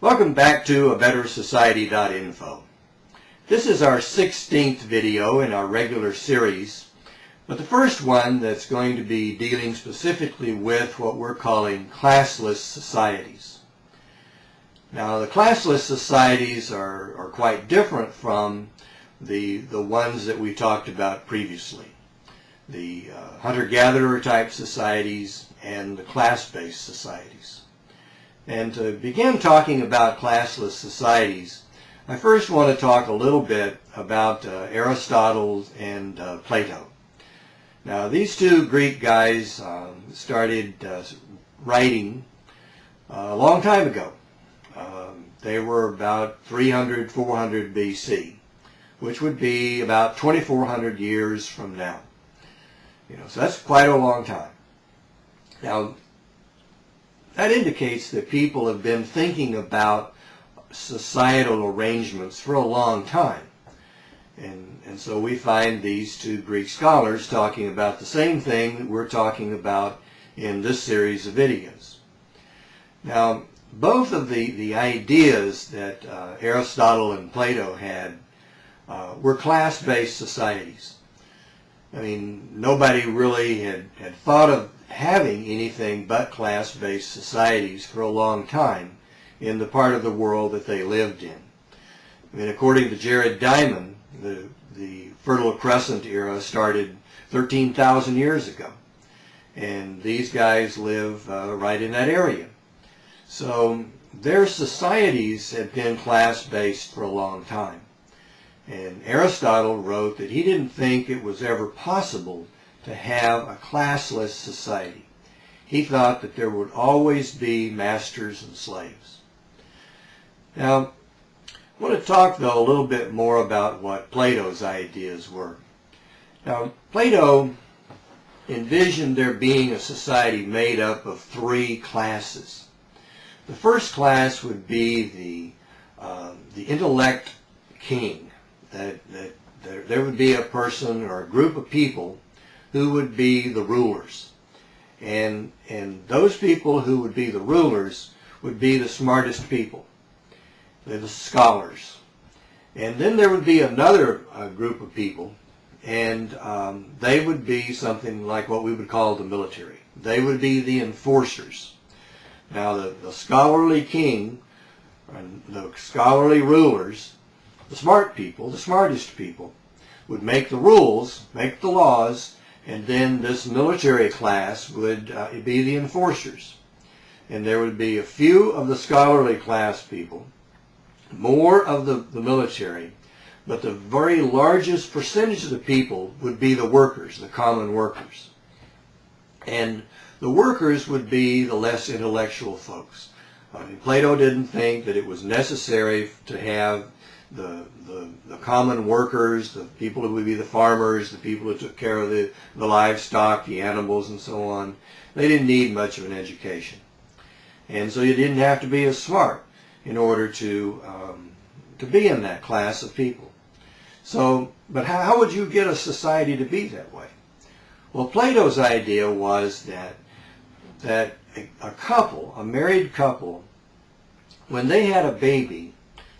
Welcome back to abettersociety.info. This is our 16th video in our regular series, but the first one that's going to be dealing specifically with what we're calling classless societies. Now, the classless societies are quite different from the ones that we talked about previously. The hunter-gatherer type societies and the class-based societies. And to begin talking about classless societies, I first want to talk a little bit about Aristotle and Plato. Now, these two Greek guys started writing a long time ago. They were about 300, 400 BC, which would be about 2,400 years from now. So that's quite a long time. Now, that indicates that people have been thinking about societal arrangements for a long time. And so we find these two Greek scholars talking about the same thing that we're talking about in this series of videos. Now, both of the ideas that Aristotle and Plato had were class-based societies. I mean, nobody really had thought of having anything but class-based societies for a long time in the part of the world that they lived in. I mean, according to Jared Diamond, the Fertile Crescent era started 13,000 years ago. And these guys live right in that area. So their societies had been class-based for a long time. And Aristotle wrote that he didn't think it was ever possible to have a classless society. He thought that there would always be masters and slaves. Now, I want to talk, though, a little bit more about what Plato's ideas were. Now, Plato envisioned there being a society made up of three classes. The first class would be the intellect king. That there would be a person or a group of people who would be the rulers. And those people who would be the rulers would be the smartest people. They're the scholars. And then there would be another group of people, and they would be something like what we would call the military. They would be the enforcers. Now, the scholarly king and the scholarly rulers, the smart people, the smartest people, would make the rules, make the laws, and then this military class would be the enforcers. And there would be a few of the scholarly class people, more of the military, but the very largest percentage of the people would be the workers, the common workers. And the workers would be the less intellectual folks. I mean, Plato didn't think that it was necessary to have the common workers, the people who would be the farmers, the people who took care of the livestock, the animals, and so on. They didn't need much of an education. And so you didn't have to be as smart in order to be in that class of people. So, but how would you get a society to be that way? Well, Plato's idea was that a couple, a married couple, when they had a baby,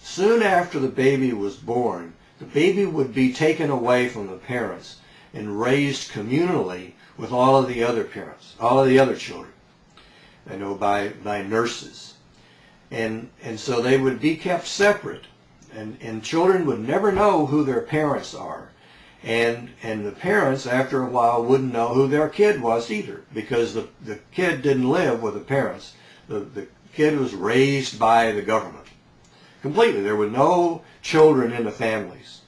soon after the baby was born, the baby would be taken away from the parents and raised communally with all of the other parents, all of the other children, by nurses. And so they would be kept separate, and children would never know who their parents are. And the parents, after a while, wouldn't know who their kid was either, because the kid didn't live with the parents. The kid was raised by the government. Completely. There were no children in the families.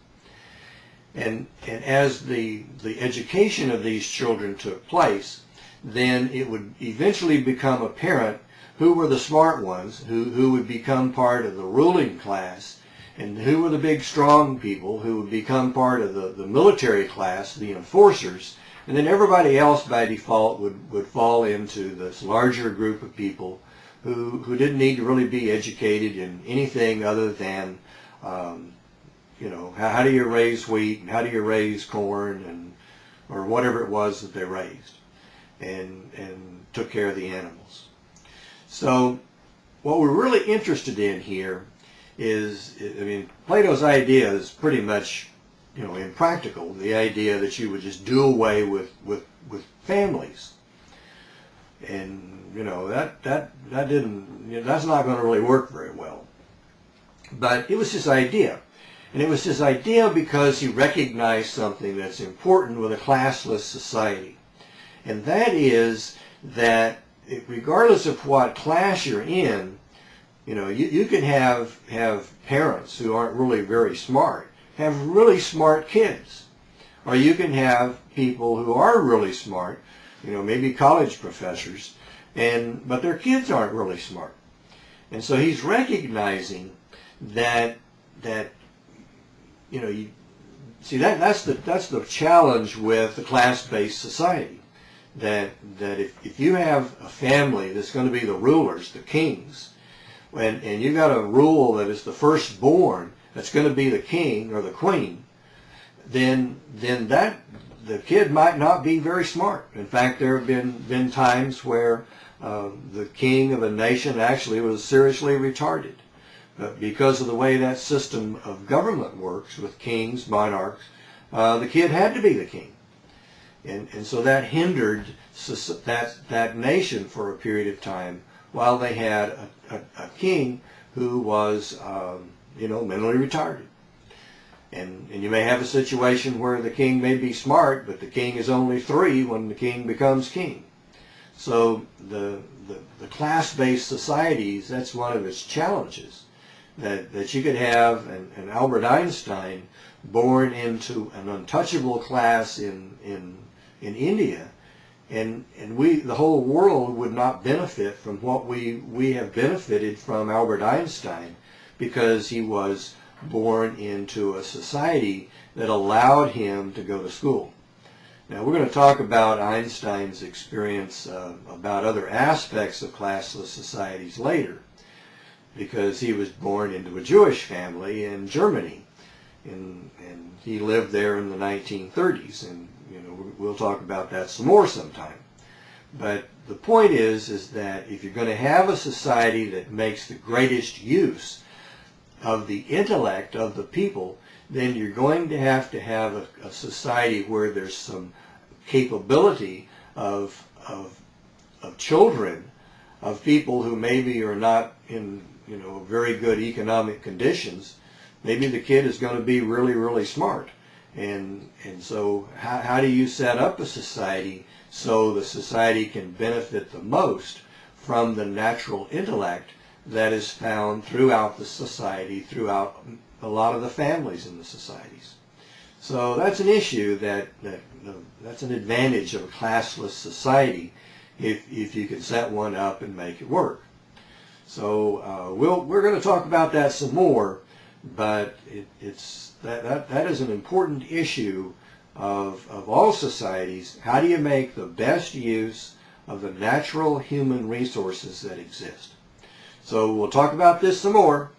And as the education of these children took place, then it would eventually become apparent who were the smart ones, who would become part of the ruling class, and who were the big strong people who would become part of the military class, the enforcers, and then everybody else by default would fall into this larger group of people who didn't need to really be educated in anything other than, how do you raise wheat, and how do you raise corn, or whatever it was that they raised, and took care of the animals. So what we're really interested in here is, I mean, Plato's idea is pretty much, impractical. The idea that you would just do away with families. And, that didn't, that's not going to really work very well. But it was his idea. And it was his idea because he recognized something that's important with a classless society. And that is that regardless of what class you're in, you can have parents who aren't really very smart, have really smart kids. Or you can have people who are really smart, maybe college professors, but their kids aren't really smart. And so he's recognizing that that's the challenge with the class-based society. That if you have a family that's going to be the rulers, the kings, and you got a rule that is the firstborn that's going to be the king or the queen, then that the kid might not be very smart. In fact, there have been times where the king of a nation actually was seriously retarded. But because of the way that system of government works with kings, monarchs, the kid had to be the king. And so that hindered that nation for a period of time while they had a king who was, mentally retarded. And you may have a situation where the king may be smart, but the king is only 3 when the king becomes king. So the class-based societies, that's one of its challenges. That you could have an Albert Einstein born into an untouchable class in India, and the whole world would not benefit from what we have benefited from Albert Einstein, because he was born into a society that allowed him to go to school. Now we're going to talk about Einstein's experience about other aspects of classless societies later, because he was born into a Jewish family in Germany, and he lived there in the 1930s, and we'll talk about that some more sometime. But the point is that if you're going to have a society that makes the greatest use of the intellect of the people, then you're going to have a society where there's some capability of children, of people who maybe are not in very good economic conditions. Maybe the kid is going to be really, really smart. And so how do you set up a society so the society can benefit the most from the natural intellect that is found throughout the society, throughout a lot of the families in the societies? So that's an issue that's an advantage of a classless society, if you can set one up and make it work. So we're going to talk about that some more, but that is an important issue of all societies. How do you make the best use of the natural human resources that exist? So we'll talk about this some more.